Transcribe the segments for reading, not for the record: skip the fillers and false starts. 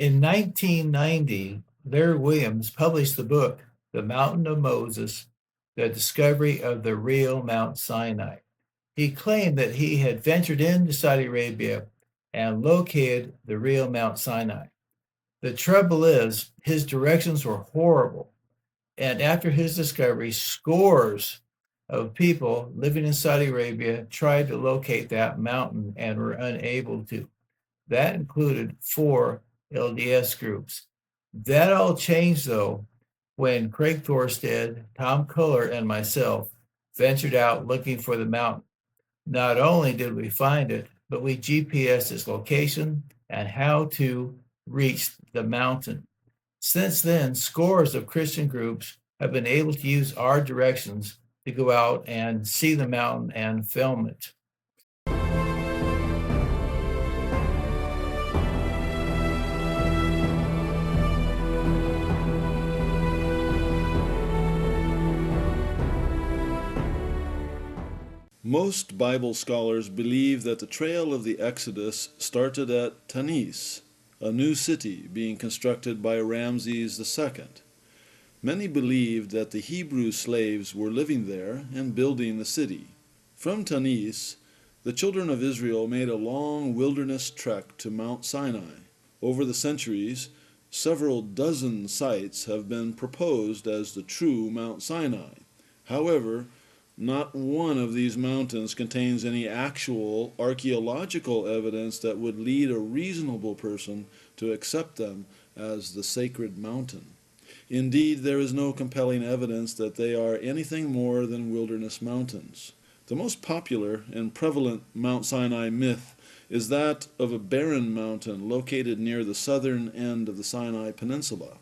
In 1990, Larry Williams published the book, The Mountain of Moses, The Discovery of the Real Mount Sinai. He claimed that he had ventured into Saudi Arabia and located the real Mount Sinai. The trouble is, his directions were horrible. And after his discovery, scores of people living in Saudi Arabia tried to locate that mountain and were unable to. That included 4 LDS groups. That all changed, though, when Craig Thorstead, Tom Culler, and myself ventured out looking for the mountain. Not only did we find it, but we GPSed its location and how to reach the mountain. Since then, scores of Christian groups have been able to use our directions to go out and see the mountain and film it. Most Bible scholars believe that the trail of the Exodus started at Tanis, a new city being constructed by Ramses II. Many believed that the Hebrew slaves were living there and building the city. From Tanis, the children of Israel made a long wilderness trek to Mount Sinai. Over the centuries, several dozen sites have been proposed as the true Mount Sinai. However, not one of these mountains contains any actual archaeological evidence that would lead a reasonable person to accept them as the sacred mountain. Indeed, there is no compelling evidence that they are anything more than wilderness mountains. The most popular and prevalent Mount Sinai myth is that of a barren mountain located near the southern end of the Sinai Peninsula.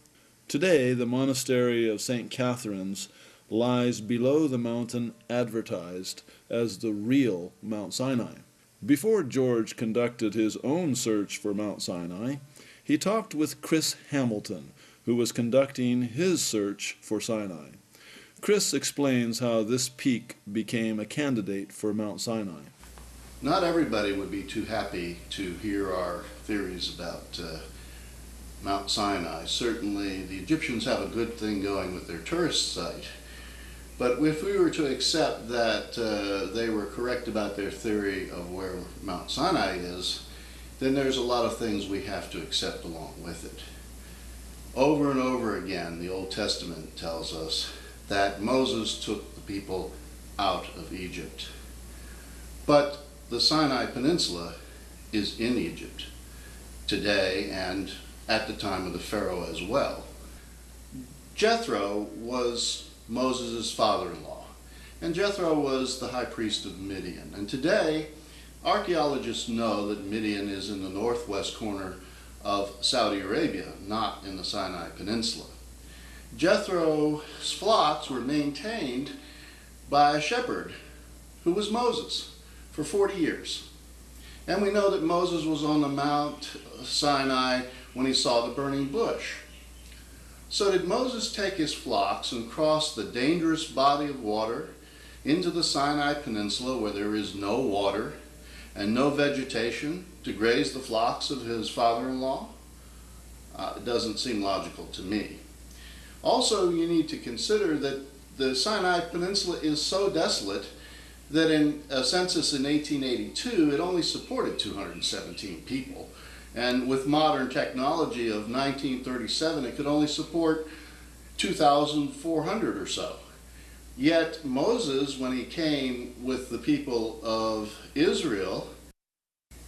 Today, the monastery of St. Catherine's lies below the mountain advertised as the real Mount Sinai. Before George conducted his own search for Mount Sinai, he talked with Chris Hamilton, who was conducting his search for Sinai. Chris explains how this peak became a candidate for Mount Sinai. Not everybody would be too happy to hear our theories about Mount Sinai. Certainly the Egyptians have a good thing going with their tourist site. But if we were to accept that they were correct about their theory of where Mount Sinai is, then there's a lot of things we have to accept along with it. Over and over again, the Old Testament tells us that Moses took the people out of Egypt. But the Sinai Peninsula is in Egypt today and at the time of the Pharaoh as well. Jethro was Moses' father-in-law, and Jethro was the high priest of Midian. And today, archaeologists know that Midian is in the northwest corner of Saudi Arabia, not in the Sinai Peninsula. Jethro's flocks were maintained by a shepherd who was Moses for 40 years. And we know that Moses was on the Mount Sinai when he saw the burning bush. So did Moses take his flocks and cross the dangerous body of water into the Sinai Peninsula where there is no water and no vegetation to graze the flocks of his father-in-law? It doesn't seem logical to me. Also, you need to consider that the Sinai Peninsula is so desolate that in a census in 1882, it only supported 217 people. And with modern technology of 1937, it could only support 2,400 or so. Yet Moses, when he came with the people of Israel,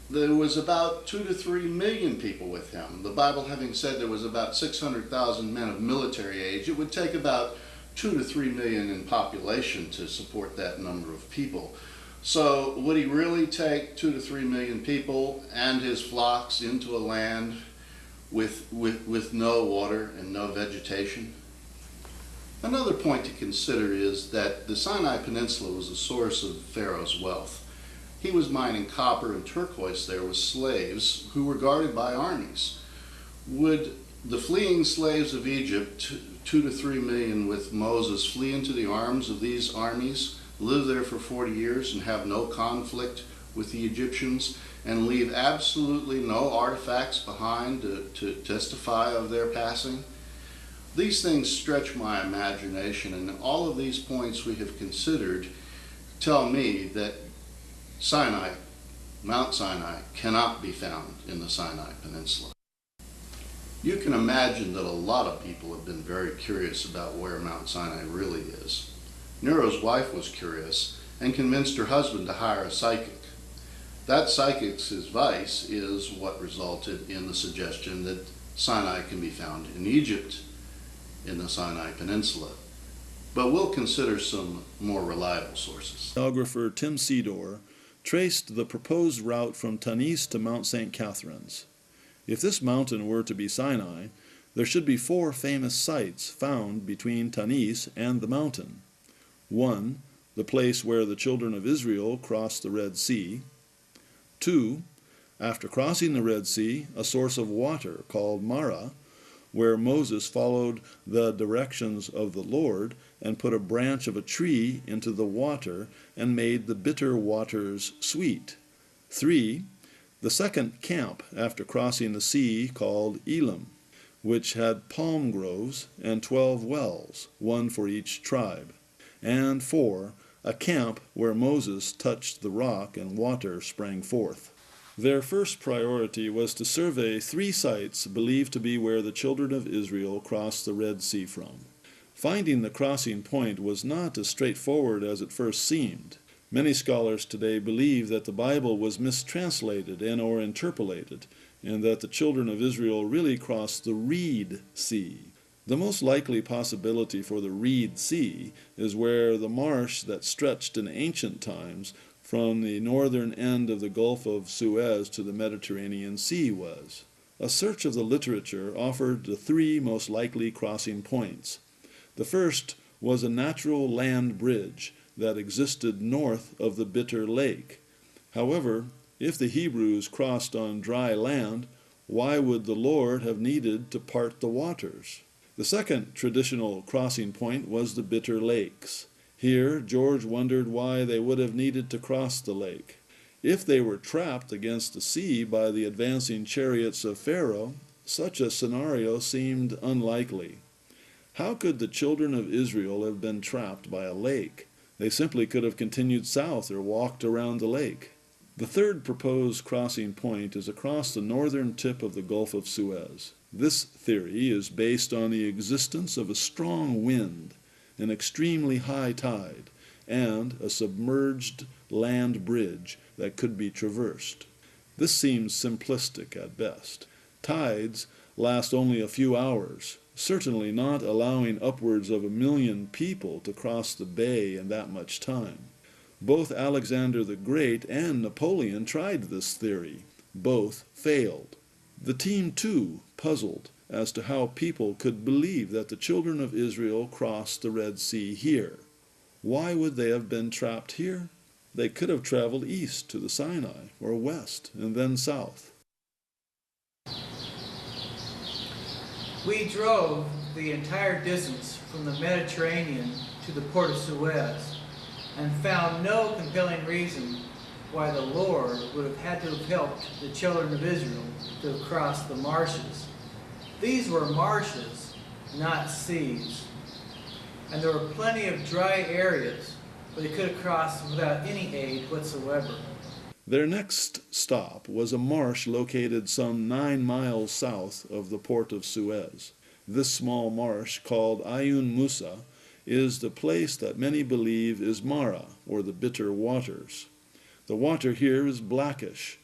there was about 2 to 3 million people with him. The Bible having said there was about 600,000 men of military age, it would take about 2 to 3 million in population to support that number of people. So would he really take 2 to 3 million people and his flocks into a land with no water and no vegetation? Another point to consider is that the Sinai Peninsula was a source of Pharaoh's wealth. He was mining copper and turquoise there with slaves who were guarded by armies. Would the fleeing slaves of Egypt, 2 to 3 million with Moses, flee into the arms of these armies, live there for 40 years and have no conflict with the Egyptians, and leave absolutely no artifacts behind to testify of their passing? These things stretch my imagination, and all of these points we have considered tell me that Sinai, Mount Sinai, cannot be found in the Sinai Peninsula. You can imagine that a lot of people have been very curious about where Mount Sinai really is. Nero's wife was curious and convinced her husband to hire a psychic. That psychic's advice is what resulted in the suggestion that Sinai can be found in Egypt, in the Sinai Peninsula. But we'll consider some more reliable sources. Geographer Tim Seedor traced the proposed route from Tanis to Mount St. Catherine's. If this mountain were to be Sinai, there should be 4 famous sites found between Tanis and the mountain. 1, the place where the children of Israel crossed the Red Sea. 2, after crossing the Red Sea, a source of water called Marah, where Moses followed the directions of the Lord and put a branch of a tree into the water and made the bitter waters sweet. 3, the second camp after crossing the sea called Elim, which had palm groves and 12 wells, 1 for each tribe. And 4, a camp where Moses touched the rock and water sprang forth. Their first priority was to survey 3 sites believed to be where the children of Israel crossed the Red Sea from. Finding the crossing point was not as straightforward as it first seemed. Many scholars today believe that the Bible was mistranslated and or interpolated, and that the children of Israel really crossed the Reed Sea. The most likely possibility for the Reed Sea is where the marsh that stretched in ancient times from the northern end of the Gulf of Suez to the Mediterranean Sea was. A search of the literature offered the 3 most likely crossing points. The first was a natural land bridge that existed north of the Bitter Lake. However, if the Hebrews crossed on dry land, why would the Lord have needed to part the waters? The second traditional crossing point was the Bitter Lakes. Here, George wondered why they would have needed to cross the lake. If they were trapped against the sea by the advancing chariots of Pharaoh, such a scenario seemed unlikely. How could the children of Israel have been trapped by a lake? They simply could have continued south or walked around the lake. The third proposed crossing point is across the northern tip of the Gulf of Suez. This theory is based on the existence of a strong wind, an extremely high tide, and a submerged land bridge that could be traversed. This seems simplistic at best. Tides last only a few hours, certainly not allowing upwards of 1 million people to cross the bay in that much time. Both Alexander the Great and Napoleon tried this theory. Both failed. The team, too, puzzled as to how people could believe that the children of Israel crossed the Red Sea here. Why would they have been trapped here? They could have traveled east to the Sinai, or west, and then south. We drove the entire distance from the Mediterranean to the port of Suez and found no compelling reason why the Lord would have had to have helped the children of Israel to have crossed the marshes. These were marshes, not seas. And there were plenty of dry areas where they could have crossed without any aid whatsoever. Their next stop was a marsh located some 9 miles south of the port of Suez. This small marsh, called Ayun Musa, is the place that many believe is Marah, or the bitter waters. The water here is blackish,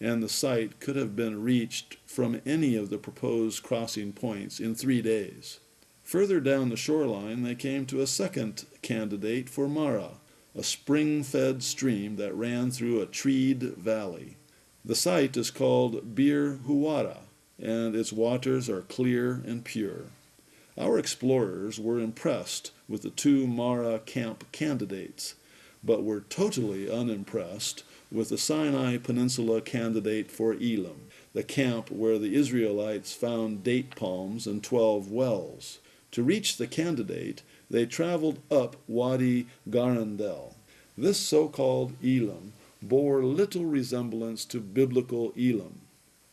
and the site could have been reached from any of the proposed crossing points in 3 days. Further down the shoreline, they came to a second candidate for Marah, a spring-fed stream that ran through a treed valley. The site is called Bir Huwara, and its waters are clear and pure. Our explorers were impressed with the 2 Marah camp candidates, but were totally unimpressed with the Sinai Peninsula candidate for Elim, the camp where the Israelites found date palms and 12 wells. To reach the candidate, they traveled up Wadi Garandel. This so-called Elim bore little resemblance to biblical Elam.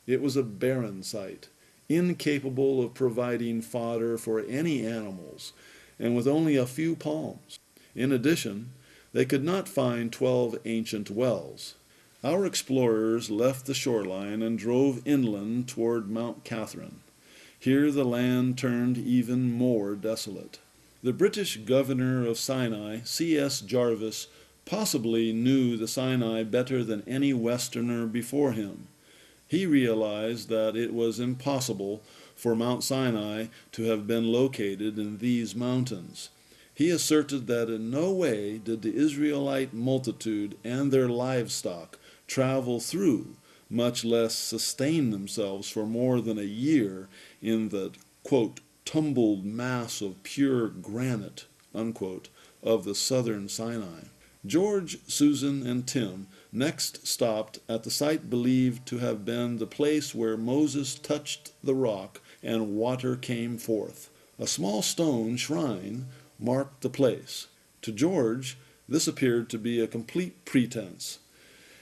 It was a barren site, incapable of providing fodder for any animals, and with only a few palms. In addition, they could not find 12 ancient wells. Our explorers left the shoreline and drove inland toward Mount Catherine. Here the land turned even more desolate. The British governor of Sinai, C.S. Jarvis, possibly knew the Sinai better than any Westerner before him. He realized that it was impossible for Mount Sinai to have been located in these mountains. He asserted that in no way did the Israelite multitude and their livestock travel through, much less sustain themselves for more than a year in the, quote, tumbled mass of pure granite, unquote, of the southern Sinai. George, Susan, and Tim next stopped at the site believed to have been the place where Moses touched the rock and water came forth. A small stone shrine marked the place. To George, this appeared to be a complete pretense.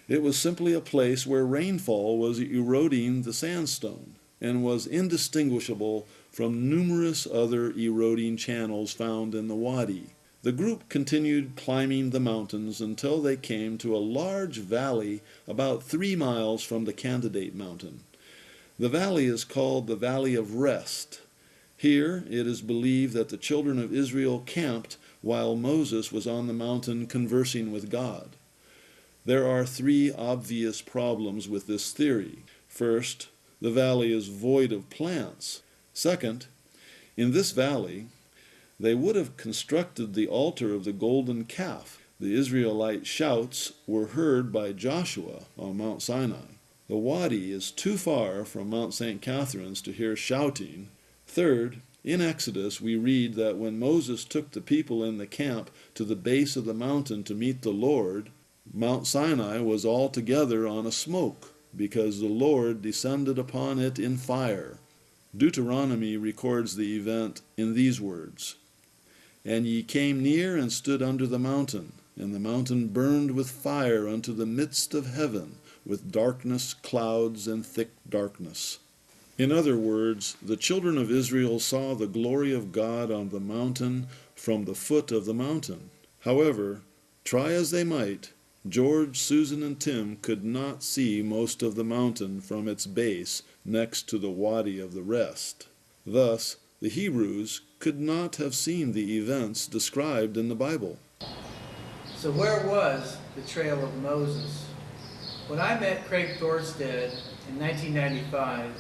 It was simply a place where rainfall was eroding the sandstone and was indistinguishable from numerous other eroding channels found in the wadi. The group continued climbing the mountains until they came to a large valley about 3 miles from the candidate mountain. The valley is called the Valley of Rest. Here it is believed that the children of Israel camped while Moses was on the mountain conversing with God. There are 3 obvious problems with this theory. First, the valley is void of plants. Second, in this valley, they would have constructed the altar of the golden calf. The Israelite shouts were heard by Joshua on Mount Sinai. The wadi is too far from Mount St. Catherine's to hear shouting. Third, in Exodus we read that when Moses took the people in the camp to the base of the mountain to meet the Lord, Mount Sinai was altogether on a smoke, because the Lord descended upon it in fire. Deuteronomy records the event in these words, "And ye came near and stood under the mountain, and the mountain burned with fire unto the midst of heaven, with darkness, clouds, and thick darkness." In other words, the children of Israel saw the glory of God on the mountain from the foot of the mountain. However, try as they might, George, Susan, and Tim could not see most of the mountain from its base next to the Wadi of the Rest. Thus, the Hebrews could not have seen the events described in the Bible. So where was the Trail of Moses? When I met Craig Thorstead in 1995,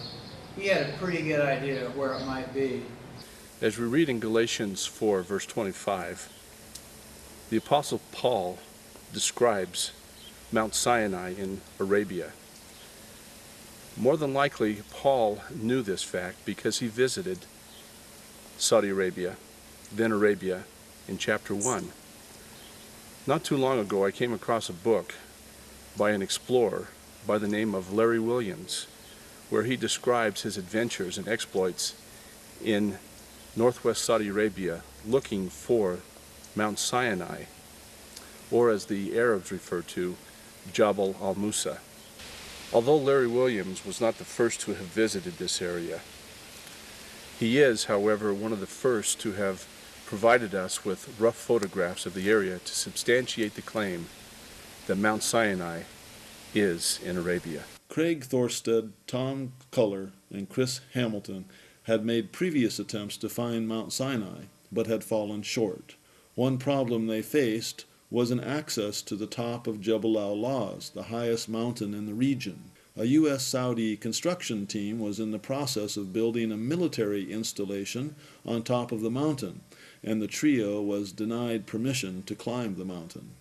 he had a pretty good idea of where it might be. As we read in Galatians 4, verse 25, the Apostle Paul describes Mount Sinai in Arabia. More than likely, Paul knew this fact because he visited Saudi Arabia, then Arabia, in chapter 1. Not too long ago, I came across a book by an explorer by the name of Larry Williams, where he describes his adventures and exploits in northwest Saudi Arabia looking for Mount Sinai, or as the Arabs refer to, Jebel al-Musa. Although Larry Williams was not the first to have visited this area, he is, however, one of the first to have provided us with rough photographs of the area to substantiate the claim that Mount Sinai is in Arabia. Craig Thorstead, Tom Culler, and Chris Hamilton had made previous attempts to find Mount Sinai, but had fallen short. One problem they faced was an access to the top of Jebel al-Lawz, the highest mountain in the region. A U.S.-Saudi construction team was in the process of building a military installation on top of the mountain, and the trio was denied permission to climb the mountain.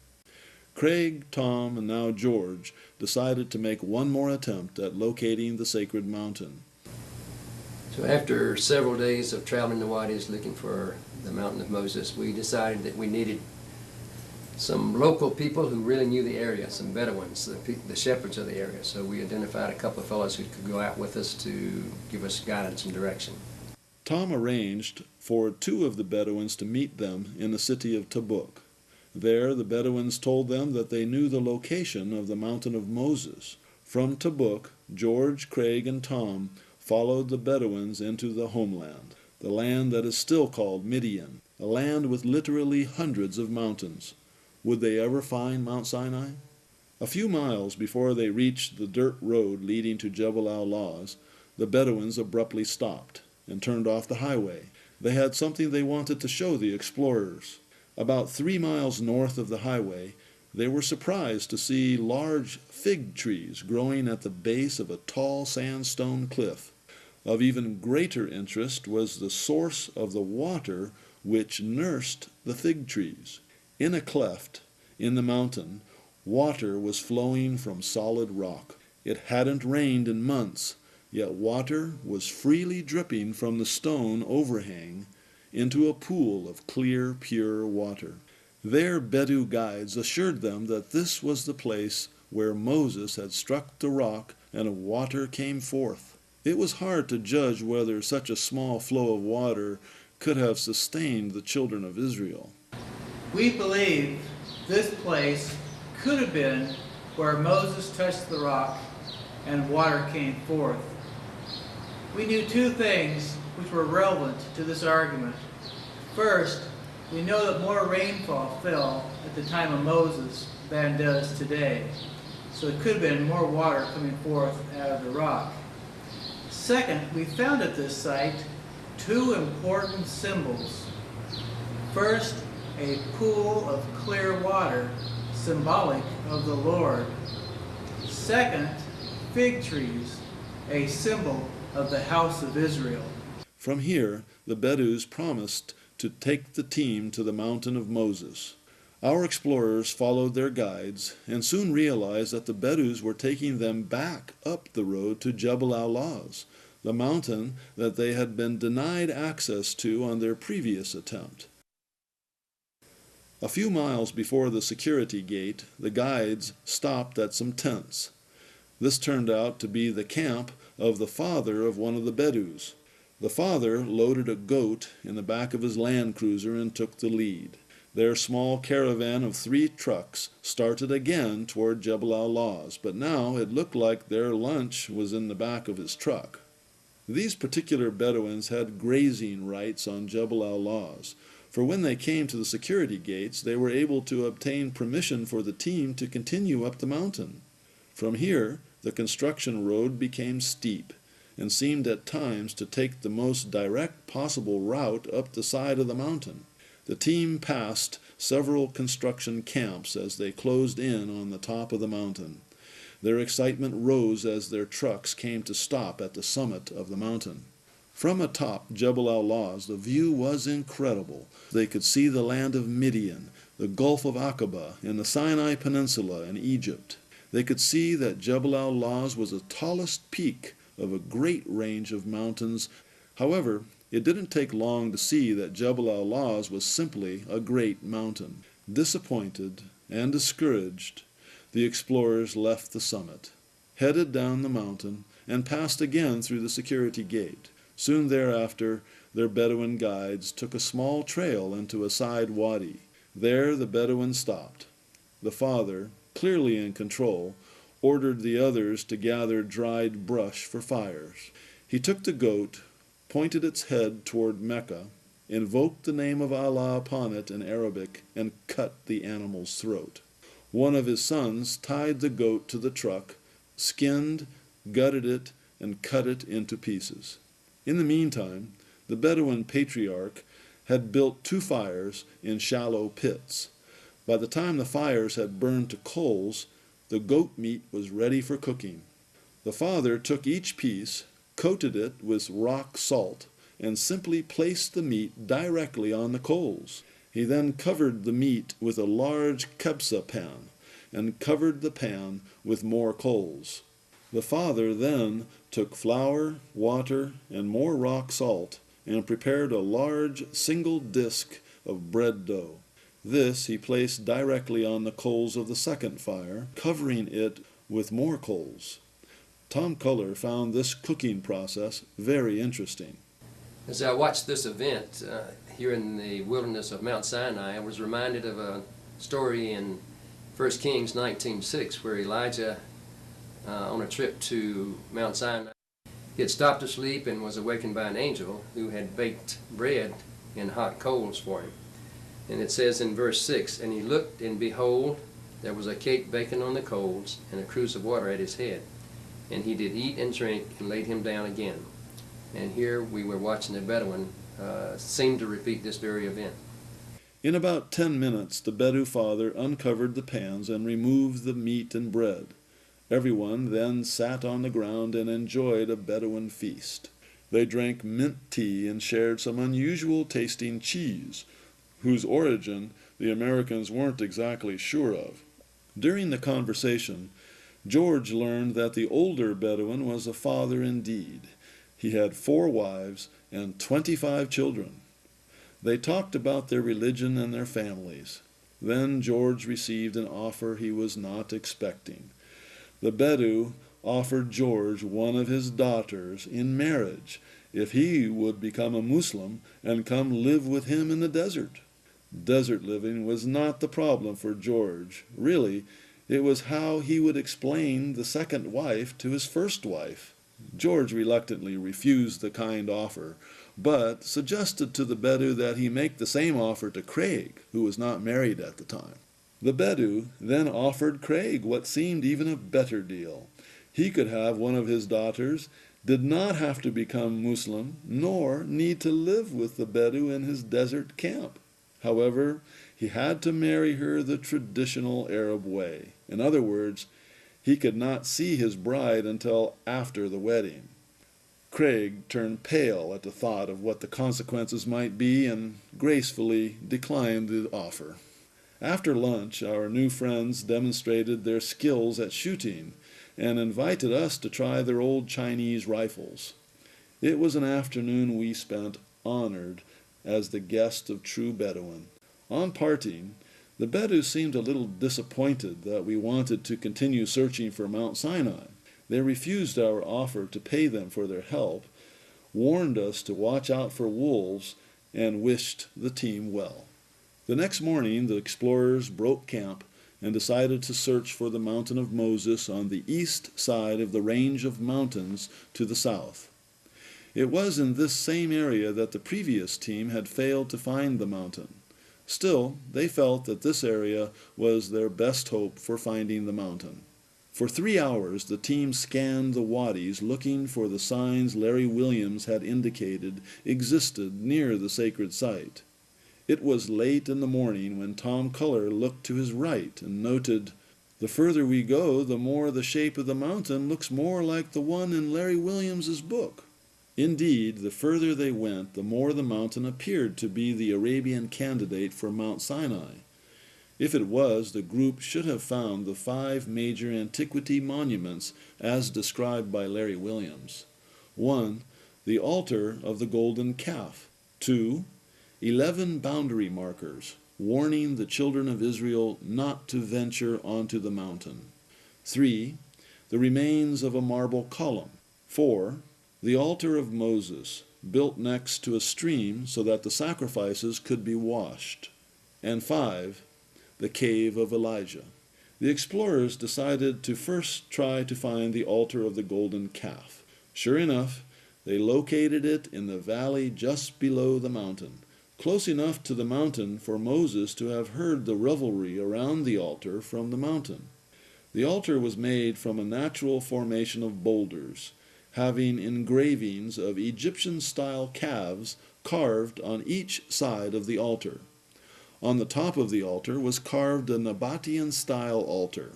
Craig, Tom, and now George decided to make one more attempt at locating the sacred mountain. So after several days of traveling the wadis looking for the Mountain of Moses, we decided that we needed some local people who really knew the area, some Bedouins, the shepherds of the area. So we identified a couple of fellows who could go out with us to give us guidance and direction. Tom arranged for 2 of the Bedouins to meet them in the city of Tabuk. There the Bedouins told them that they knew the location of the mountain of Moses. From Tabuk, George, Craig, and Tom followed the Bedouins into the homeland, the land that is still called Midian, a land with literally hundreds of mountains. Would they ever find Mount Sinai? A few miles before they reached the dirt road leading to Jebel al-Lawz, the Bedouins abruptly stopped and turned off the highway. They had something they wanted to show the explorers. About 3 miles north of the highway, they were surprised to see large fig trees growing at the base of a tall sandstone cliff. Of even greater interest was the source of the water which nursed the fig trees. In a cleft in the mountain, water was flowing from solid rock. It hadn't rained in months, yet water was freely dripping from the stone overhang into a pool of clear, pure water. Their Bedou guides assured them that this was the place where Moses had struck the rock and water came forth. It was hard to judge whether such a small flow of water could have sustained the children of Israel. We believe this place could have been where Moses touched the rock and water came forth. We knew two things which were relevant to this argument. First, we know that more rainfall fell at the time of Moses than does today, so it could have been more water coming forth out of the rock. Second, we found at this site two important symbols. First, a pool of clear water, symbolic of the Lord. Second, fig trees, a symbol of the house of Israel. From here, the Bedouins promised to take the team to the mountain of Moses. Our explorers followed their guides and soon realized that the Bedouins were taking them back up the road to Jebel al-Lawz, the mountain that they had been denied access to on their previous attempt. A few miles before the security gate, the guides stopped at some tents. This turned out to be the camp of the father of one of the Bedouins. The father loaded a goat in the back of his Land Cruiser and took the lead. Their small caravan of 3 trucks started again toward Jebel al-Lawz, but now it looked like their lunch was in the back of his truck. These particular Bedouins had grazing rights on Jebel al-Lawz, for when they came to the security gates, they were able to obtain permission for the team to continue up the mountain. From here, the construction road became steep and seemed at times to take the most direct possible route up the side of the mountain. The team passed several construction camps as they closed in on the top of the mountain. Their excitement rose as their trucks came to stop at the summit of the mountain. From atop Jebel al-Lawz, the view was incredible. They could see the land of Midian, the Gulf of Aqaba, and the Sinai Peninsula in Egypt. They could see that Jebel al-Lawz was the tallest peak of a great range of mountains. However, it didn't take long to see that Jebel al-Lawz was simply a great mountain. Disappointed and discouraged, the explorers left the summit, headed down the mountain, and passed again through the security gate. Soon thereafter, their Bedouin guides took a small trail into a side wadi. There the Bedouin stopped. The father, clearly in control, ordered the others to gather dried brush for fires. He took the goat, pointed its head toward Mecca, invoked the name of Allah upon it in Arabic, and cut the animal's throat. One of his sons tied the goat to the truck, skinned, gutted it, and cut it into pieces. In the meantime, the Bedouin patriarch had built 2 fires in shallow pits. By the time the fires had burned to coals, the goat meat was ready for cooking. The father took each piece, coated it with rock salt, and simply placed the meat directly on the coals. He then covered the meat with a large kebsa pan, and covered the pan with more coals. The father then took flour, water, and more rock salt, and prepared a large single disk of bread dough. This he placed directly on the coals of the second fire, covering it with more coals. Tom Culler found this cooking process very interesting. As I watched this event here in the wilderness of Mount Sinai, I was reminded of a story in 1 Kings 19:6 where Elijah, on a trip to Mount Sinai, he had stopped asleep and was awakened by an angel who had baked bread in hot coals for him. And it says in verse 6, "And he looked, and behold, there was a cake baking on the coals, and a cruse of water at his head. And he did eat and drink, and laid him down again." And here we were watching a Bedouin seem to repeat this very event. In about 10 minutes, the Bedou father uncovered the pans and removed the meat and bread. Everyone then sat on the ground and enjoyed a Bedouin feast. They drank mint tea and shared some unusual tasting cheese, whose origin the Americans weren't exactly sure of. During the conversation, George learned that the older Bedouin was a father indeed. He had 4 wives and 25 children. They talked about their religion and their families. Then George received an offer he was not expecting. The Bedou offered George one of his daughters in marriage if he would become a Muslim and come live with him in the desert. Desert living was not the problem for George. Really, it was how he would explain the second wife to his first wife. George reluctantly refused the kind offer, but suggested to the Bedou that he make the same offer to Craig, who was not married at the time. The Bedou then offered Craig what seemed even a better deal. He could have one of his daughters, did not have to become Muslim, nor need to live with the Bedou in his desert camp. However, he had to marry her the traditional Arab way. In other words, he could not see his bride until after the wedding. Craig turned pale at the thought of what the consequences might be and gracefully declined the offer. After lunch, our new friends demonstrated their skills at shooting and invited us to try their old Chinese rifles. It was an afternoon we spent honored as the guest of true Bedouin. On parting, the Bedou seemed a little disappointed that we wanted to continue searching for Mount Sinai. They refused our offer to pay them for their help, warned us to watch out for wolves, and wished the team well. The next morning, the explorers broke camp and decided to search for the Mountain of Moses on the east side of the range of mountains to the south. It was in this same area that the previous team had failed to find the mountain. Still, they felt that this area was their best hope for finding the mountain. For 3 hours, the team scanned the wadis looking for the signs Larry Williams had indicated existed near the sacred site. It was late in the morning when Tom Culler looked to his right and noted, "The further we go, the more the shape of the mountain looks more like the one in Larry Williams's book." Indeed, the further they went, the more the mountain appeared to be the Arabian candidate for Mount Sinai. If it was, the group should have found the 5 major antiquity monuments as described by Larry Williams. 1. The altar of the golden calf. 2. 11 boundary markers, warning the children of Israel not to venture onto the mountain. 3. The remains of a marble column. 4. The altar of Moses, built next to a stream so that the sacrifices could be washed. And 5. The cave of Elijah. The explorers decided to first try to find the altar of the golden calf. Sure enough, they located it in the valley just below the mountain, close enough to the mountain for Moses to have heard the revelry around the altar from the mountain. The altar was made from a natural formation of boulders, having engravings of Egyptian-style calves carved on each side of the altar. On the top of the altar was carved a Nabatean-style altar,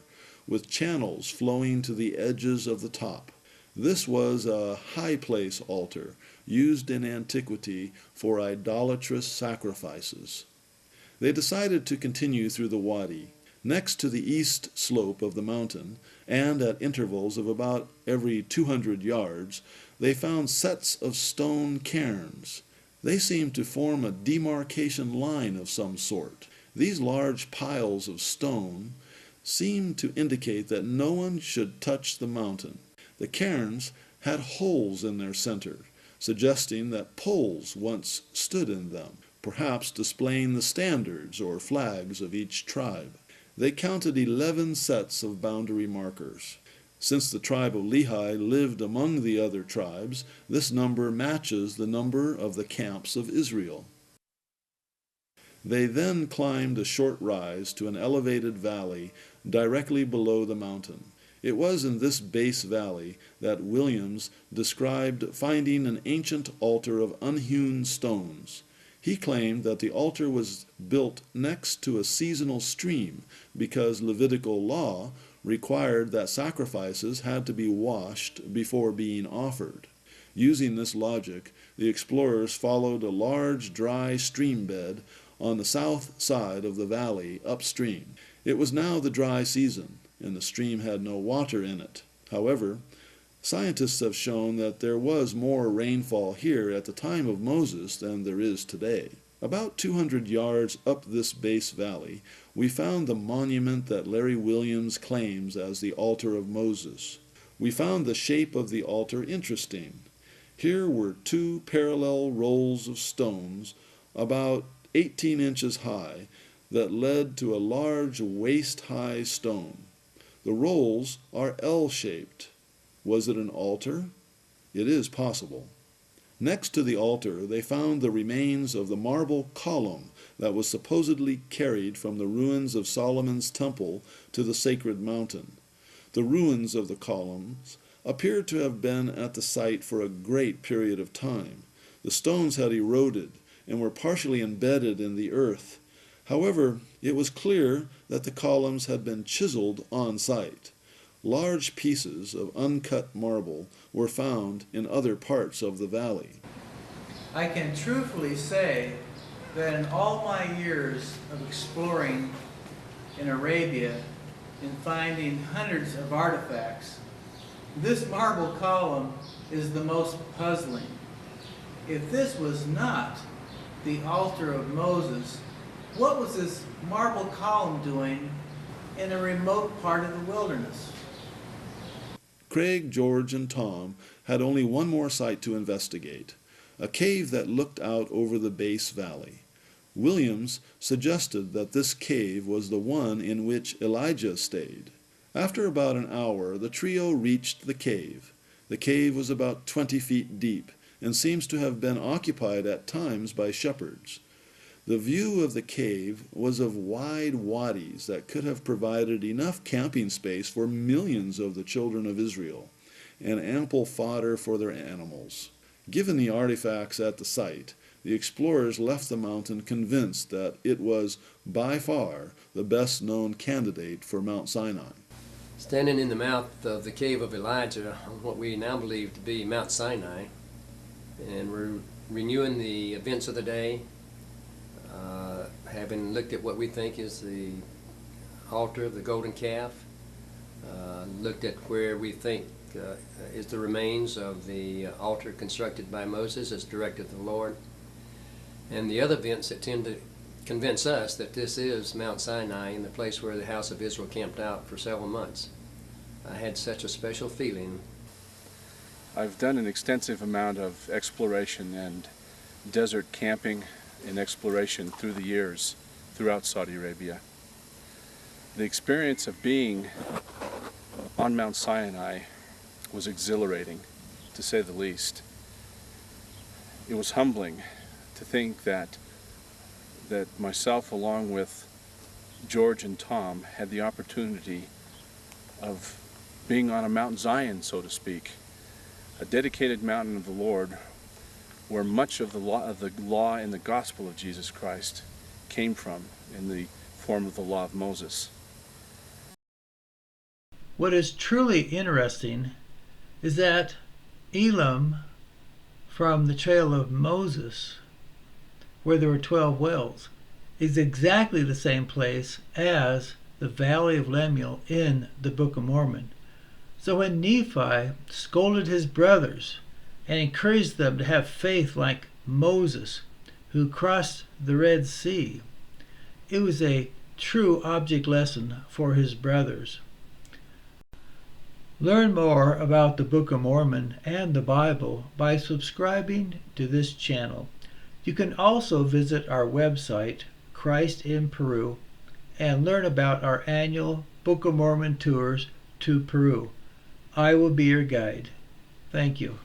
with channels flowing to the edges of the top. This was a high place altar, used in antiquity for idolatrous sacrifices. They decided to continue through the wadi. Next to the east slope of the mountain, and at intervals of about every 200 yards, they found sets of stone cairns. They seemed to form a demarcation line of some sort. These large piles of stone seemed to indicate that no one should touch the mountain. The cairns had holes in their center, suggesting that poles once stood in them. perhaps displaying the standards or flags of each tribe. They counted 11 sets of boundary markers. Since the tribe of Lehi lived among the other tribes, this number matches the number of the camps of Israel. They then climbed a short rise to an elevated valley directly below the mountain. It was in this base valley that Williams described finding an ancient altar of unhewn stones. He claimed that the altar was built next to a seasonal stream because Levitical law required that sacrifices had to be washed before being offered. Using this logic, the explorers followed a large dry stream bed on the south side of the valley upstream. It was now the dry season, and the stream had no water in it. However, scientists have shown that there was more rainfall here at the time of Moses than there is today. About 200 yards up this base valley, we found the monument that Larry Williams claims as the altar of Moses. We found the shape of the altar interesting. Here were 2 parallel rolls of stones about 18 inches high that led to a large waist-high stone. The rolls are L-shaped. Was it an altar? It is possible. Next to the altar, they found the remains of the marble column that was supposedly carried from the ruins of Solomon's temple to the sacred mountain. The ruins of the columns appear to have been at the site for a great period of time. The stones had eroded and were partially embedded in the earth. However, it was clear that the columns had been chiseled on site. Large pieces of uncut marble were found in other parts of the valley. I can truthfully say that in all my years of exploring in Arabia and finding hundreds of artifacts, this marble column is the most puzzling. If this was not the altar of Moses, what was this marble column doing in a remote part of the wilderness? Craig, George, and Tom had only one more site to investigate, a cave that looked out over the base valley. Williams suggested that this cave was the one in which Elijah stayed. After about an hour, the trio reached the cave. The cave was about 20 feet deep and seems to have been occupied at times by shepherds. The view of the cave was of wide wadis that could have provided enough camping space for millions of the children of Israel and ample fodder for their animals. Given the artifacts at the site, the explorers left the mountain convinced that it was by far the best known candidate for Mount Sinai. Standing in the mouth of the cave of Elijah on what we now believe to be Mount Sinai, and we're renewing the events of the day, having looked at what we think is the altar of the golden calf, looked at where we think is the remains of the altar constructed by Moses as directed of the Lord, and the other events that tend to convince us that this is Mount Sinai and the place where the house of Israel camped out for several months. I had such a special feeling. I've done an extensive amount of exploration and desert camping and exploration through the years throughout Saudi Arabia. The experience of being on Mount Sinai was exhilarating, to say the least. It was humbling to think that myself, along with George and Tom, had the opportunity of being on a Mount Zion, so to speak, a dedicated mountain of the Lord, where much of the law and the gospel of Jesus Christ came from in the form of the law of Moses. What is truly interesting is that Elam, from the trail of Moses, where there were 12 wells, is exactly the same place as the Valley of Lemuel in the Book of Mormon. So when Nephi scolded his brothers and encouraged them to have faith like Moses, who crossed the Red Sea, it was a true object lesson for his brothers. Learn more about the Book of Mormon and the Bible by subscribing to this channel. You can also visit our website, Christ in Peru, and learn about our annual Book of Mormon tours to Peru. I will be your guide. Thank you.